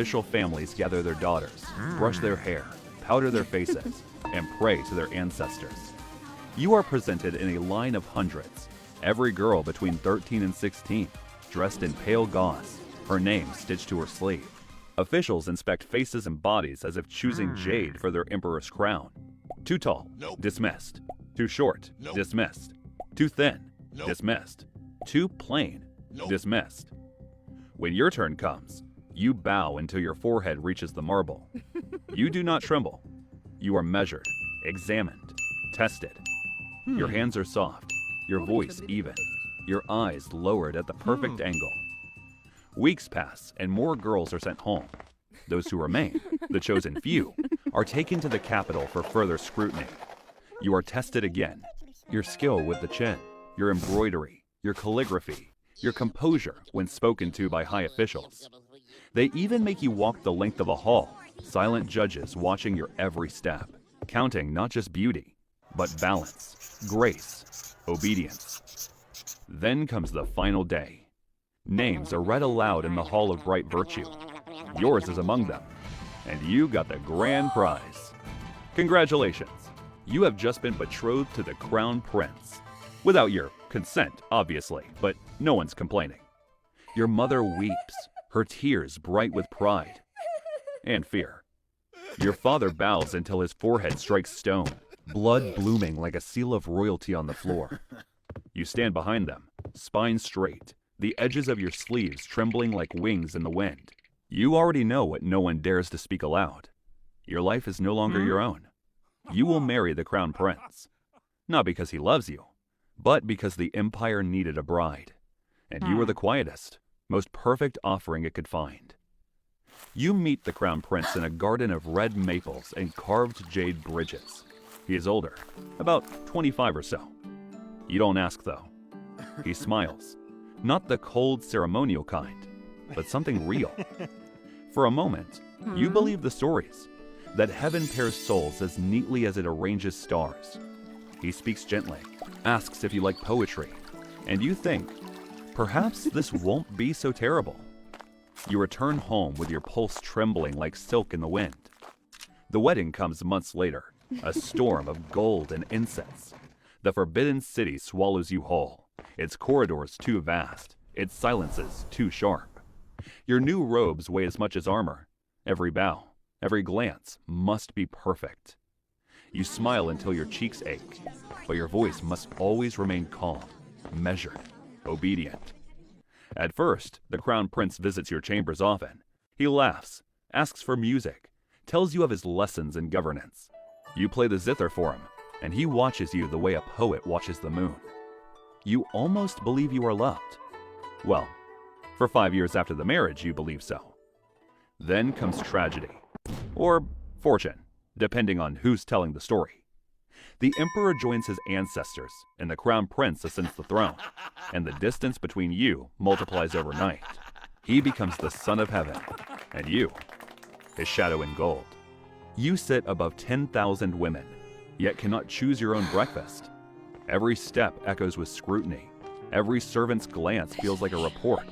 Official families gather their daughters, brush their hair, powder their faces, and pray to their ancestors. You are presented in a line of hundreds, every girl between 13 and 16, dressed in pale gauze, her name stitched to her sleeve. Officials inspect faces and bodies as if choosing jade for their emperor's crown. Too tall, dismissed. Too short, dismissed. Too thin, dismissed. Too plain, dismissed. When your turn comes, you bow until your forehead reaches the marble. You do not tremble. You are measured, examined, tested. Your hands are soft, your voice even, your eyes lowered at the perfect angle. Weeks pass and more girls are sent home. Those who remain, the chosen few, are taken to the capital for further scrutiny. You are tested again. Your skill with the chin, your embroidery, your calligraphy, your composure when spoken to by high officials. They even make you walk the length of a hall, silent judges watching your every step, counting not just beauty, but balance, grace, obedience. Then comes the final day. Names are read aloud in the Hall of Bright Virtue. Yours is among them, and you got the grand prize. Congratulations, you have just been betrothed to the Crown Prince. Without your consent, obviously, but no one's complaining. Your mother weeps, her tears bright with pride and fear. Your father bows until his forehead strikes stone, blood blooming like a seal of royalty on the floor. You stand behind them, spine straight, the edges of your sleeves trembling like wings in the wind. You already know what no one dares to speak aloud. Your life is no longer your own. You will marry the Crown Prince. Not because he loves you, but because the empire needed a bride. And you are the quietest, most perfect offering it could find. You meet the Crown Prince in a garden of red maples and carved jade bridges. He is older, about 25 or so. You don't ask though. He smiles. Not the cold ceremonial kind, but something real. For a moment, you believe the stories, that heaven pairs souls as neatly as it arranges stars. He speaks gently, asks if you like poetry, and you think, perhaps this won't be so terrible. You return home with your pulse trembling like silk in the wind. The wedding comes months later, a storm of gold and incense. The forbidden city swallows you whole, its corridors too vast, its silences too sharp. Your new robes weigh as much as armor. Every bow, every glance must be perfect. You smile until your cheeks ache, but your voice must always remain calm, measured, obedient. At first, the Crown Prince visits your chambers often. He laughs, asks for music, tells you of his lessons in governance. You play the zither for him, and he watches you the way a poet watches the moon. You almost believe you are loved. Well, for 5 years after the marriage, you believe so. Then comes tragedy, or fortune, depending on who's telling the story. The emperor joins his ancestors, and the Crown Prince ascends the throne, and the distance between you multiplies overnight. He becomes the son of heaven, and you, his shadow in gold. You sit above 10,000 women, yet cannot choose your own breakfast. Every step echoes with scrutiny. Every servant's glance feels like a report.